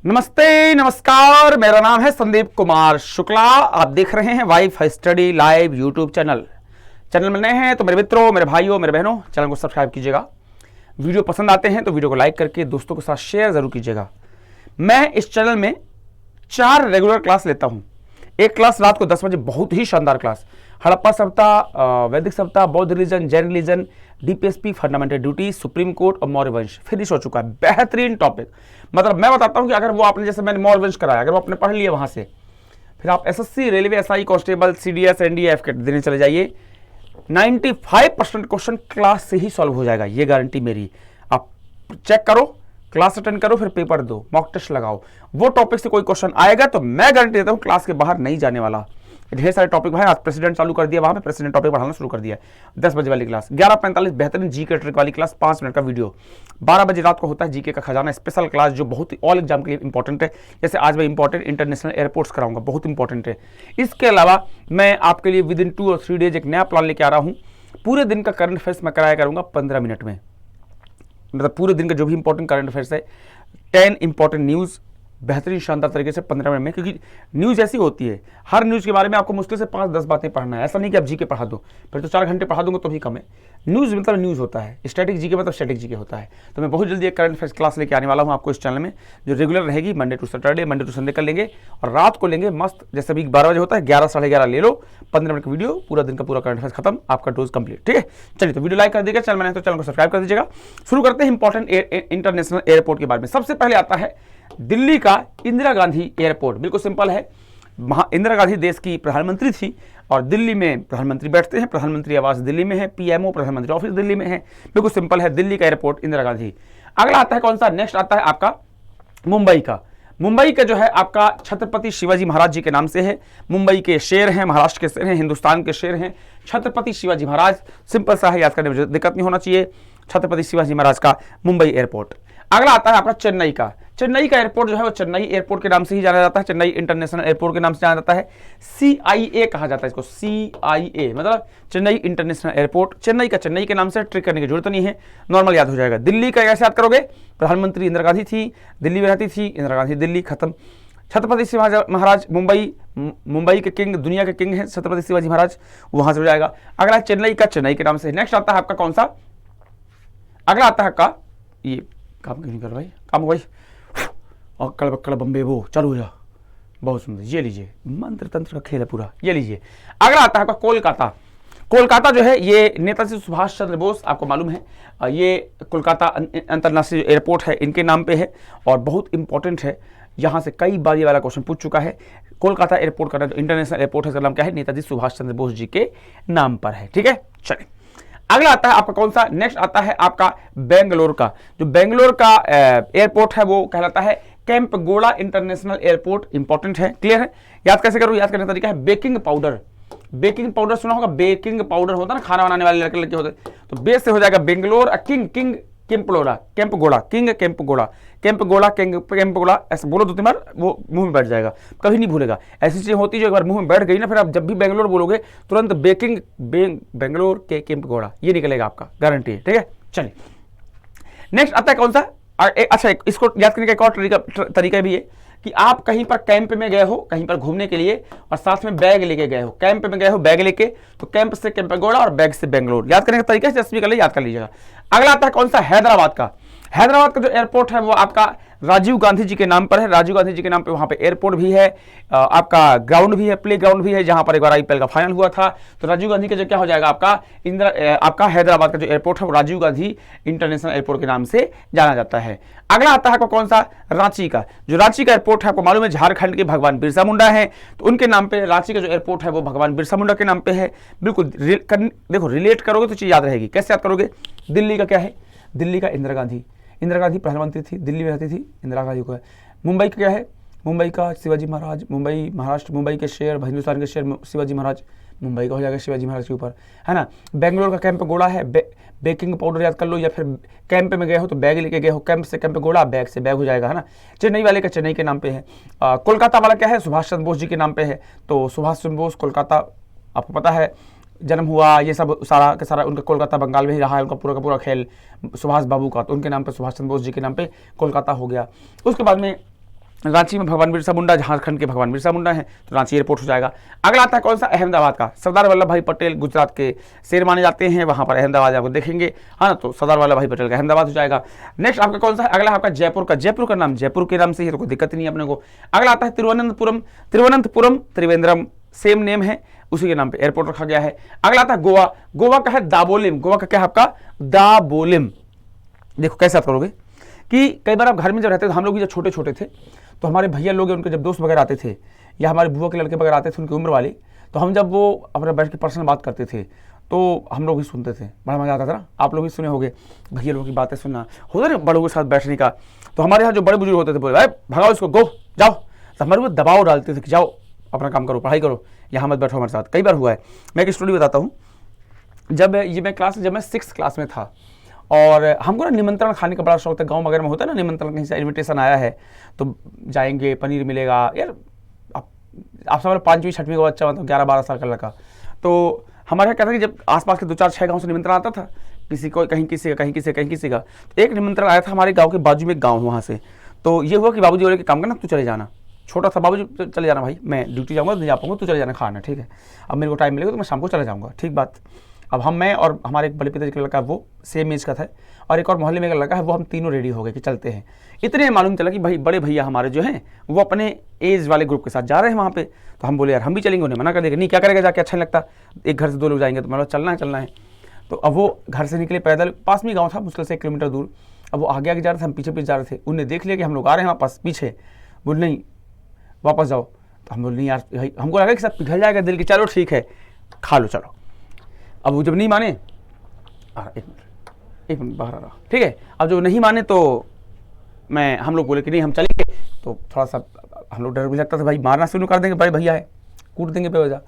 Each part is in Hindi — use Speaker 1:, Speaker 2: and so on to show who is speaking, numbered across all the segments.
Speaker 1: नमस्ते नमस्कार, मेरा नाम है संदीप कुमार शुक्ला। आप देख रहे हैं wife study live YouTube channel में नए हैं तो मेरे मित्रों, मेरे भाइयों, मेरे बहनों, चैनल को सब्सक्राइब कीजिएगा। वीडियो पसंद आते हैं तो वीडियो को लाइक करके दोस्तों के साथ शेयर जरूर कीजिएगा। मैं इस चैनल में 4 रेगुलर क्लास लेता हूं। एक क्लास रात को 10 बजे, बहुत ही शानदार क्लास, हड़प्पा सप्ताह, वैदिक सप्ताह, बौद्ध religion, Jain religion, DPSP, fundamental duty, supreme court और मौर्य वंश फिनिश हो चुका है। बेहतरीन टॉपिक, मतलब मैं बताता हूं कि अगर वो आपने, जैसे मैंने मौर्य वंश कराया, अगर वो आपने पढ़ लिया वहां से, फिर आप SSC, railway, SI, constable, CDS, NDA के देने चले जाइए। 95% क्वेश्चन क्लास से ही सॉल्व हो जाएगा, ये गारंटी मेरी। आप चेक करो, क्लास अटेंड करो, फिर पेपर दो, मॉक टेस्ट लगाओ, वो टॉपिक से कोई क्वेश्चन आएगा तो मैं गारंटी देता हूं क्लास के बाहर नहीं जाने वाला। ढेर सारे टॉपिक भाई, आज प्रेसिडेंट चालू कर दिया, वहां पे प्रेसिडेंट टॉपिक पढ़ाना शुरू कर दिया। 10 बजे वाली क्लास, 11:45 बेहतरीन जीके ट्रिक वाली क्लास, 5 मिनट का वीडियो। 12 बजे रात को होता है जीके का खजाना स्पेशल क्लास, जो बहुत ही ऑल एग्जाम के लिए इंपॉर्टेंट है। जैसे आज मैं इंपॉर्टेंट इंटरनेशनल एयरपोर्ट्स कराऊंगा, बहुत इंपॉर्टेंट है। इसके अलावा मैं आपके लिए विद इन 2 और 3 डेज एक नया प्लान लेके आ रहा हूँ। पूरे दिन का करंट अफेयर्स मैं कराया करूंगा 15 मिनट में, मतलब पूरे दिन का जो भी इंपॉर्टेंट करंट अफेयर्स है, 10 इंपॉर्टेंट न्यूज़ बेहतरीन शानदार तरीके से 15 मिनट में। क्योंकि न्यूज़ ऐसी होती है, हर न्यूज़ के बारे में आपको मुश्किल से 5-10 बातें पढ़ना है। ऐसा नहीं कि आप जीके पढ़ा दो, फिर तो 4 घंटे पढ़ा दूंगा तो भी कम है। न्यूज़ मतलब न्यूज़ होता है, स्टैटिक जीके मतलब स्टैटिक जीके होता है। तो मैं बहुत जल्दी एक करंट अफेयर्स क्लास लेके आने वाला हूँ आपको इस चैनल में, जो रेगुलर रहेगी। Monday to Saturday, Monday to Sunday कर लेंगे, और रात को लेंगे मस्त, जैसे अभी 12 बजे होता है, 11 साढ़े 11 ले लो, 15 मिनट का वीडियो, पूरा दिन का पूरा करंट अफेयर्स खत्म, आपका डोज कंप्लीट। ठीक है, चलिए तो वीडियो लाइक कर दीजिएगा, चैनल में नहीं तो चैनल को सब्सक्राइब कर दीजिएगा। शुरू करते हैं इंपॉर्टेंट इंटरनेशनल एयरपोर्ट के बारे में। सबसे पहले आता है दिल्ली का इंदिरा गांधी एयरपोर्ट। बिल्कुल सिंपल है, इंदिरा गांधी देश की प्रधानमंत्री थी, और दिल्ली में प्रधानमंत्री बैठते हैं, प्रधानमंत्री आवास दिल्ली में है, पीएमओ प्रधानमंत्री ऑफिस दिल्ली में है। बिल्कुल सिंपल है, दिल्ली का एयरपोर्ट इंदिरा गांधी। अगला आता है कौन सा, नेक्स्ट आता है आपका मुंबई का। मुंबई का जो है आपका छत्रपति शिवाजी महाराज जी के नाम से है। मुंबई के शेर हैं, महाराष्ट्र के शेर हैं, हिंदुस्तान के शेर हैं, छत्रपति शिवाजी महाराज। सिंपल सा है, याद करने में दिक्कत नहीं होना चाहिए। छत्रपति शिवाजी महाराज का मुंबई एयरपोर्ट। अगला आता है आपका चेन्नई का। चेन्नई का एयरपोर्ट जो है वो चेन्नई एयरपोर्ट के नाम से ही जाना जाता है, चेन्नई इंटरनेशनल एयरपोर्ट के नाम से जाना जाता है। CIA कहा जाता है इसको, CIA मतलब चेन्नई इंटरनेशनल एयरपोर्ट। चेन्नई का चेन्नई के नाम से, ट्रिक करने की जरूरत नहीं है, नॉर्मल याद हो जाएगा। दिल्ली का कैसे याद करोगे, प्रधानमंत्री इंदिरा गांधी थी, दिल्ली में रहती थी, इंदिरा गांधी, दिल्ली, खत्म। छत्रपति शिवाजी महाराज मुंबई के किंग, दुनिया के किंग है छत्रपति शिवाजी महाराज, वहां से हो जाएगा। अगला चेन्नई का चेन्नई के नाम से। नेक्स्ट आता है आपका कौन सा, अगला आता है आपका, ये काम क्यों नहीं कर भाई, काम हो भाई, और कड़ बम्बे वो चालू हो जा, बहुत सुंदर। ये लीजिए, मंत्र तंत्र का खेल है पूरा, ये लीजिए। अगला आता है आपका कोलकाता। कोलकाता जो है ये नेताजी सुभाष चंद्र बोस, आपको मालूम है, ये कोलकाता अंतर्राष्ट्रीय एयरपोर्ट है, इनके नाम पे है, और बहुत इंपॉर्टेंट है। यहाँ से कई बार ये वाला क्वेश्चन पूछ चुका है। कोलकाता एयरपोर्ट का जो इंटरनेशनल एयरपोर्ट है, इसका नाम क्या है, नेताजी सुभाष चंद्र बोस जी के नाम पर है। ठीक है, चलिए अगला आता है आपका कौन सा, नेक्स्ट आता है आपका बेंगलोर का। जो बेंगलोर का एयरपोर्ट है वो कहलाता है कैंपगोड़ा इंटरनेशनल एयरपोर्ट। इंपॉर्टेंट है, क्लियर है। याद कैसे करो, याद करने का तरीका है, बेकिंग पाउडर। बेकिंग पाउडर सुना होगा, बेकिंग पाउडर होता है ना, खाना बनाने वाले लड़के लड़के होते, तो बेस से हो जाएगा बेंगलोर, किंग कैंपगोड़ा, किंग कैंपगोड़ा, ऐसे बोलो 2-3 बार, वो मुंह में बैठ जाएगा, कभी नहीं भूलेगा। ऐसी चीजें होती है जो एक बार मुंह में बैठ गई ना, फिर आप जब भी बेंगलोर बोलोगे तुरंत बेंगलोर के कैंपगोड़ा, ये निकलेगा आपका, गारंटी है। ठीक है, चलिए नेक्स्ट आता है कौन सा, अच्छा इसको याद करने का एक और तरीका भी है कि आप कहीं पर कैंप में गए हो, कहीं पर घूमने के लिए, और साथ में बैग लेके गए हो, कैंप में गए हो बैग लेके, तो कैंप से कैंपगोड़ा और बैग से बेंगलोर। याद करने का तरीका जैसे भी कर ले, याद कर लीजिएगा। अगला आता है कौन सा, हैदराबाद का। हैदराबाद का जो एयरपोर्ट है वो आपका राजीव गांधी जी के नाम पर है। राजीव गांधी जी के नाम पे वहां पे एयरपोर्ट भी है, आपका ग्राउंड भी है, प्ले ग्राउंड भी है, जहां पर एक बार IPL का फाइनल हुआ था। तो राजीव गांधी का जो क्या हो जाएगा आपका आपका हैदराबाद का जो एयरपोर्ट है वो राजीव गांधी इंटरनेशनल एयरपोर्ट के नाम से जाना जाता है। अगला आता है आपको कौन सा, रांची का। जो रांची का एयरपोर्ट है आपको मालूम है झारखंड के भगवान बिरसा मुंडा है, तो उनके नाम पे रांची का जो एयरपोर्ट है वो भगवान बिरसा मुंडा के नाम पे है। बिल्कुल देखो, रिलेट करोगे तो चीज याद रहेगी। कैसे याद करोगे, दिल्ली का क्या है, दिल्ली का इंदिरा गांधी प्रधानमंत्री थी, दिल्ली में रहती थी, इंदिरा गांधी को है। मुंबई का क्या है, मुंबई का शिवाजी महाराज, मुंबई महाराष्ट्र, मुंबई के शेर, हिंदुस्तान के शेर शिवाजी महाराज, मुंबई का हो जाएगा शिवाजी महाराज के ऊपर, है ना। बेंगलोर का कैंपगोड़ा है, बेकिंग पाउडर याद कर लो, या फिर कैंप में गए हो तो बैग लेके गए हो, कैंप से कैंपगोड़ा, बैग से बैग हो जाएगा, है ना। चेन्नई वाले का चेन्नई के नाम पे है। कोलकाता वाला क्या है, सुभाष चंद्र बोस जी के नाम पे है, तो सुभाष चंद्र बोस कोलकाता, आपको पता है जन्म हुआ, ये सब सारा का सारा उनका कोलकाता बंगाल में ही रहा है, उनका पूरा का पूरा खेल सुभाष बाबू का, तो उनके नाम पे सुभाष चंद्र बोस जी के नाम पे कोलकाता हो गया। उसके बाद में रांची में भगवान बिरसा मुंडा, झारखंड के भगवान बिरसा मुंडा है, तो रांची एयरपोर्ट हो जाएगा। अगला आता है कौन सा, अहमदाबाद का। सरदार वल्लभ भाई पटेल गुजरात के शेर माने जाते हैं, वहाँ पर अहमदाबाद आपको देखेंगे, हाँ, तो सरदार वल्लभ भाई पटेल का अहमदाबाद हो जाएगा। नेक्स्ट आपका कौन सा है, अगला आपका जयपुर का। जयपुर का नाम जयपुर के नाम से ही, तो कोई दिक्कत नहीं है अपने को। अगला आता है तिरुवनंतपुरम। तिरुवनंतपुरम त्रिवेंद्रम सेम नेम है, उसी के नाम पे एयरपोर्ट रखा गया है। अगला आता है गोवा। गोवा का है दाबोलिम। गोवा का क्या है आपका, दाबोलिम। देखो कैसा करोगे कि कई बार आप घर में जब रहते थे, हम लोग भी जब छोटे छोटे थे, तो हमारे भैया लोग उनके जब दोस्त वगैरह आते थे, या हमारे बुआ के लड़के वगैरह आते थे उनकी उम्र वाले, तो हम जब वो अपने बैठ के पर्सनल बात करते थे, तो हम लोग भी सुनते थे, बड़ा मजा आता था ना। आप लोग भी सुने होंगे भैया लोगों की बातें सुनना, होता ना बड़ों के साथ बैठने का। तो हमारे यहाँ जो बड़े बुजुर्ग होते थे, बोले भाई भगाओ इसको, गो जाओ, तो हमारे को दबाव डालते थे कि जाओ अपना काम करो, पढ़ाई करो, यहाँ मत बैठो हमारे साथ। कई बार हुआ है। मैं एक स्टोरी बताता हूँ। जब मैं 6th क्लास में था, और हमको ना निमंत्रण खाने का बड़ा शौक था। गांव वगैरह में होता है ना, निमंत्रण, कहीं से इन्विटेशन आया है तो जाएंगे, पनीर मिलेगा। यार आप सब 5वीं 6वीं का बच्चा, मतलब 11-12 साल का लड़का, तो हमारे यहाँ क्या था कि जब आसपास के 2-4-6 गाँव से निमंत्रण आता था, किसी को कहीं किसी का, कहीं किसी कहीं किसी का, तो एक निमंत्रण आया था हमारे गाँव के बाजू में एक गाँव, वहाँ से। तो ये हुआ कि बाबूजी बोले कि काम करना, तू चले जाना। छोटा सा, बाबूजी चले जाना भाई, मैं ड्यूटी जाऊँगा, नहीं जा पाऊँगा, तू चले जाना खाना, ठीक है। अब मेरे को टाइम मिलेगा तो मैं शाम को चला जाऊँगा, ठीक बात। अब मैं और हमारे एक बड़े पिताजी का लड़का, वो सेम एज का था, और एक और मोहल्ले में का लड़का है, वो हम तीनों रेडी हो गए कि चलते हैं। इतने मालूम चला कि भाई बड़े भैया हमारे जो हैं वो अपने एज वाले ग्रुप के साथ जा रहे हैं वहाँ पे। तो हम बोले यार हम भी चलेंगे, उन्हें मना कर देगा, नहीं क्या करेगा जाके, अच्छा नहीं लगता, एक घर से 2 लोग जाएंगे, तो मतलब चलना है। तो अब वो घर से निकले पैदल, पास में गाँव था मुश्किल से 1 किलोमीटर दूर। अब वो आगे आगे जा रहे थे, हम पीछे पीछे जा रहे थे। उन्हें देख लिया कि हम लोग आ रहे हैं वापस पीछे, बोले नहीं वापस जाओ। तो हम बोले नहीं यार, हमको लगा कि सब पिघल जाएगा दिल की, चलो ठीक है खा लो चलो। अब वो जब नहीं माने, एक मिनट बाहर आ रहा, ठीक है। अब जो नहीं माने तो हम लोग बोले कि नहीं हम चलेंगे। तो थोड़ा सा हम लोग डर भी लगता था, भाई मारना शुरू कर देंगे, बड़े भैया है, कूट देंगे बेवजह।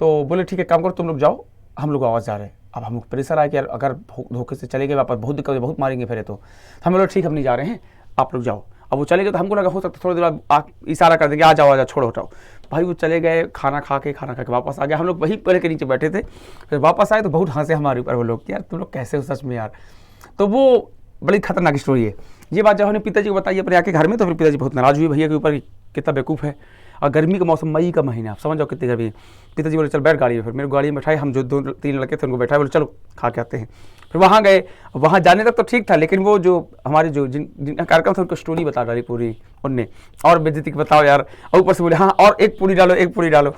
Speaker 1: तो बोले ठीक है काम करो, तुम लोग जाओ, हम लोग आवाज़ जा रहे हैं। अब हम लोग प्रेशर आया कि यार अगर धोखे से चले गए वापस बहुत दिक्कत है, बहुत मारेंगे फिर। तो हम लोग ठीक हम नहीं जा रहे हैं, आप लोग जाओ। अब वो चले गए, तो हमको लगा हो सकता थोड़ी देर बाद इशारा कर देंगे, आ जाओ छोड़ो हटाओ। भाई वो चले गए, खाना खा के वापस आ गया। हम लोग वहीं पेड़ के नीचे बैठे थे, फिर वापस आए तो बहुत हंसे हमारे ऊपर वो लोग कि यार तुम लोग कैसे हो सच में यार। तो वो बड़ी खतरनाक स्टोरी है। ये बात जब हमने पिताजी को बताई अपने आके घर में, तो फिर पिताजी बहुत नाराज हुए भैया के ऊपर, कितना बेवकूफ़ है। और गर्मी का मौसम, मई का महीना, आप समझ जाओ कितनी गर्मी है। पिताजी बोले चल बैठ गाड़ी में, फिर मेरे गाड़ी में बैठाए, हम जो 2-3 लड़के थे उनको बैठाए, बोले चलो खा के आते हैं। फिर वहाँ गए, वहाँ जाने तक तो ठीक था, लेकिन वो जो हमारे जिनका कार्यक्रम था उनको स्टोरी बता डाली पूरी उनने, और बेइज्जती बताओ यार। और ऊपर से बोले हाँ और एक पूरी डालो।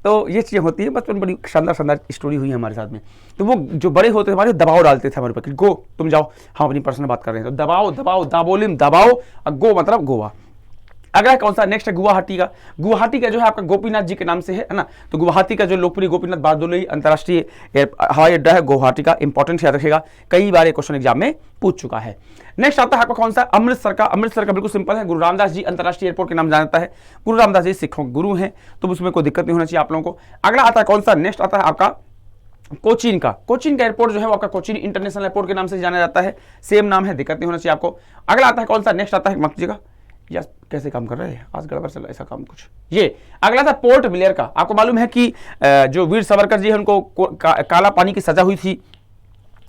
Speaker 1: तो ये चीज़ें होती है, बचपन बड़ी शानदार स्टोरी हुई है हमारे साथ में। तो वो जो बड़े होते थे हमारे, दबाव डालते थे हमारे ऊपर कि गो तुम जाओ, हम अपनी पर्सनल बात कर रहे हैं। तो दबाओ दाबोलिम दबाओ, गो मतलब गोवा। अगला कौन सा, नेक्स्ट है गुवाहाटी का। गुवाहाटी का जो है आपका गोपीनाथ जी के नाम से है ना। तो गुवाहाटी का जो लोकप्रिय गोपीनाथ बारदोली अंतर्राष्ट्रीय हवाई अड्डा है गुवाहाटी का, इंपॉर्टेंट याद रखेगा, कई बार क्वेश्चन एग्जाम में पूछ चुका है। नेक्स्ट आता है आपका कौन सा, अमृतसर का। अमृतसर का बिल्कुल सिंपल है, गुरु रामदास जी अंतर्राष्ट्रीय एयरपोर्ट के नाम जाना जाता है। गुरु रामदास जी सिखों गुरु हैं, तो उसमें कोई दिक्कत नहीं होना चाहिए आप लोगों को। अगला आता है कौन सा, नेक्स्ट आता है आपका कोचीन का। कोचीन का एयरपोर्ट जो है वो आपका कोचीन इंटरनेशनल एयरपोर्ट के नाम से जाना जाता है, सेम नाम है, दिक्कत नहीं होना चाहिए आपको। अगला आता है कौन सा, नेक्स्ट आता है मत कीजिएगा यार कैसे काम कर रहे हैं आज, गड़बड़ चला ऐसा काम कुछ। ये अगला था पोर्ट ब्लेयर का। आपको मालूम है कि जो वीर सावरकर जी है उनको काला पानी की सजा हुई थी,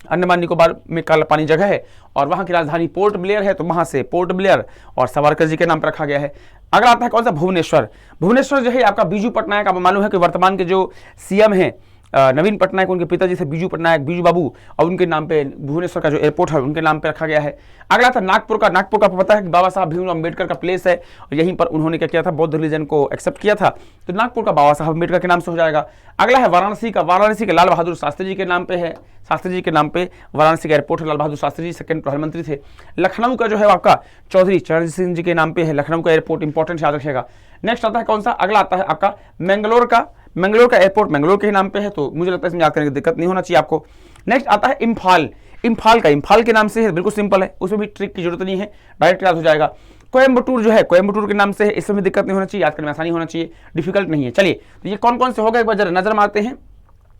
Speaker 1: अंडमान निकोबार में काला पानी जगह है और वहां की राजधानी पोर्ट ब्लेयर है, तो वहां से पोर्ट ब्लेयर और सावरकर जी के नाम पर रखा गया है। अगला आता है कौन सा, भुवनेश्वर। भुवनेश्वर जो है आपका बीजू पटनायक, आपको मालूम है कि वर्तमान के जो सीएम है नवीन पटनायक, उनके पिताजी से बीजू पटनायक, बीजू बाबू, और उनके नाम पे भुवनेश्वर का जो एयरपोर्ट है उनके नाम पे रखा गया है। अगला था नागपुर का। नागपुर का पता है कि बाबा साहब भीमराव अम्बेडकर का प्लेस है और यहीं पर उन्होंने क्या किया था, बौद्ध रिलीजन को एक्सेप्ट किया था, तो नागपुर का बाबा साहब अम्बेडकर के नाम से हो जाएगा। अगला है वाराणसी का। वाराणसी के लाल बहादुर शास्त्री जी के नाम पे है, शास्त्री जी के नाम पे वाराणसी का एयरपोर्ट है। लाल बहादुर शास्त्री जी सेकंड प्रधानमंत्री थे। लखनऊ का जो है आपका चौधरी चरण सिंह जी के नाम पे है, लखनऊ का एयरपोर्ट, इंपॉर्टेंट याद रखिएगा। नेक्स्ट आता है कौन सा, अगला आता है आपका मैंगलोर का। मैंगलोर का एयरपोर्ट मैंगलोर के नाम पे है, तो मुझे लगता है इसमें याद करने की दिक्कत नहीं होना चाहिए आपको। नेक्स्ट आता है इम्फाल। इम्फाल का, इम्फाल के नाम से है, बिल्कुल सिंपल है, उसमें भी ट्रिक की जरूरत नहीं है, डायरेक्ट याद हो जाएगा। कोयम्बटूर जो है कोयम्बटूर के नाम से है, इसमें भी दिक्कत नहीं होना चाहिए, याद करने में आसानी होना चाहिए, डिफिकल्ट नहीं है। चलिए तो ये कौन कौन से होगा एक बार जरा नजर मारते हैं।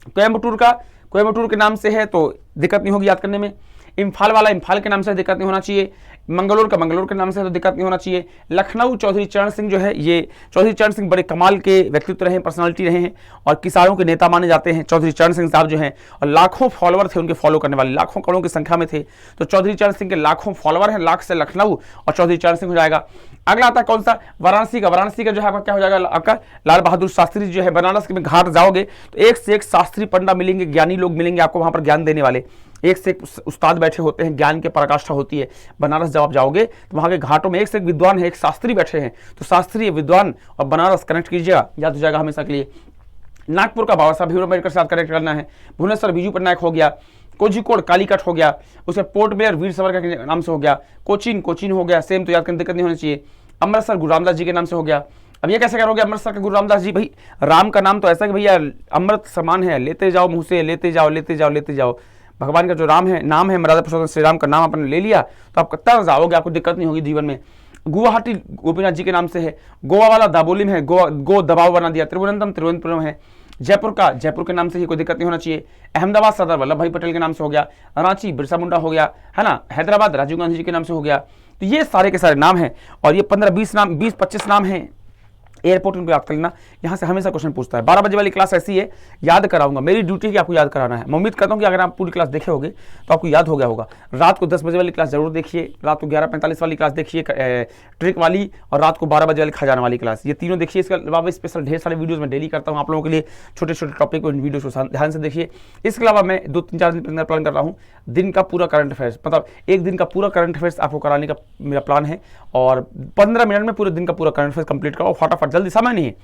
Speaker 1: कोयम्बटूर का कोयम्बटूर के नाम से है तो दिक्कत नहीं होगी याद करने में। इम्फाल वाला इम्फाल के नाम से दिक्कत नहीं होना चाहिए। मंगलोर का मंगलोर के नाम से तो दिक्कत नहीं होना चाहिए। लखनऊ चौधरी चरण सिंह जो है, ये चौधरी चरण सिंह बड़े कमाल के व्यक्तित्व रहे हैं, पर्सनालिटी रहे हैं और किसानों के नेता माने जाते हैं चौधरी चरण सिंह साहब जो हैं, और लाखों फॉलोअर थे उनके, फॉलो करने वाले लाखों करोड़ों की संख्या में थे। तो चौधरी चरण सिंह के लाखों फॉलोअर हैं, लाख से लखनऊ और चौधरी चरण सिंह हो जाएगा। अगला आता है कौन सा, वाराणसी का। वाराणसी का जो है आपका क्या हो जाएगा, आपका लाल बहादुर शास्त्री जो है। बनारस में घाट जाओगे तो एक से एक शास्त्री पंडा मिलेंगे, ज्ञानी लोग मिलेंगे आपको वहां पर ज्ञान देने वाले, एक से एक उस्ताद बैठे होते हैं, ज्ञान की पराकाष्ठा होती है। बनारस जब आप जाओगे तो वहां के घाटों में एक से एक विद्वान है, एक शास्त्री बैठे हैं। तो शास्त्री, विद्वान और बनारस कनेक्ट कीजिएगा, याद हो जाएगा हमेशा के लिए। नागपुर का बाबा साहब भीमराव अम्बेडकर के साथ कनेक्ट करना है। भुवनेश्वर बीजू पटनायक हो गया। कोझिकोड कालीकट हो गया, उसके पोर्ट ब्लेयर वीर सावरकर के नाम से हो गया। कोचीन हो गया, सेम, तो याद करने दिक्कत नहीं होनी चाहिए। अमृतसर गुरु रामदास जी के नाम से हो गया। अब ये कैसे करोगे अमृतसर के गुरु रामदास जी, भाई राम का नाम तो ऐसा कि भैया अमृत समान है, लेते जाओ मुँह से, लेते जाओ लेते जाओ लेते जाओ। भगवान का जो राम है, नाम है, मर्यादा पुरुषोत्तम श्री राम का नाम आपने ले लिया तो आप तर जाओगे, आपको दिक्कत नहीं होगी जीवन में। गुवाहाटी गोपीनाथ जी के नाम से है। गोवा वाला दाबोली में है, गो दबाव बना दिया। तिरुवनंतपुरम है। जयपुर का जयपुर के नाम से ही, कोई दिक्कत नहीं होना चाहिए। अहमदाबाद सरदार वल्लभ भाई पटेल के नाम से हो गया। रांची बिरसा मुंडा हो गया, है ना। हैदराबाद राजीव गांधी जी के नाम से हो गया। तो ये सारे के सारे नाम हैं और ये 15-20 नाम, 20-25 नाम हैं। एयरपोर्ट उनको याद कर लेना, यहाँ से हमेशा क्वेश्चन पूछता है। 12 बजे वाली क्लास ऐसी है, याद कराऊंगा, मेरी ड्यूटी है कि आपको याद कराना है। मैं उम्मीद करता हूँ कि अगर आप पूरी क्लास देखे होगे तो आपको याद हो गया होगा। रात को 10 बजे वाली क्लास जरूर देखिए, रात को 11:45 वाली क्लास देखिए ट्रिक वाली, और रात को 12 बजे वाली खजाना वाली क्लास, ये तीनों देखिए। इसके अलावा स्पेशल ढेर सारे वीडियोज़ मैं डेली करता हूँ आप लोगों के लिए, छोटे छोटे टॉपिक को, इन वीडियो को ध्यान से देखिए। इसके अलावा मैं 2-3-4 दिन प्लान कर रहा हूँ, दिन का पूरा करंट अफेयर्स, मतलब एक दिन का पूरा करंट अफेयर्स आपको कराने का मेरा प्लान है। और 15 मिनट में पूरे दिन का पूरा करंट अफेयर्स कंप्लीट कराओ फटाफट, जल्दी, समय नहीं है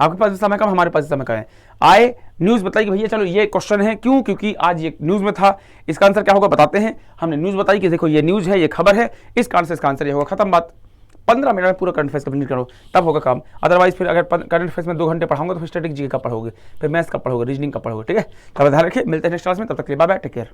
Speaker 1: आपके पास, समय कम, हमारे पास समय कम है। आए न्यूज़ बताइए कि भैया चलो ये क्वेश्चन है, क्यों, क्योंकि आज ये न्यूज़ में था, इसका आंसर क्या होगा बताते हैं। हमने न्यूज़ बताई कि देखो ये न्यूज़ है, ये खबर है, इसका आंसर ये होगा, खत्म बात। 15 मिनट में पूरा करंट अफेयर्स कंप्लीट करो, तब होगा काम। अदरवाइज फिर अगर करंट अफेयर्स में 2 घंटे पढ़ाऊंगा तो फिर स्टैटिक जी का पढ़ोगे, फिर मैथ्स का पढ़ोगे, रीजनिंग का पढ़ोगे, ठीक है। तब ध्यान रखिए, मिलते हैं नेक्स्ट क्लास में, तब तक के लिए बाय बाय, टेक केयर।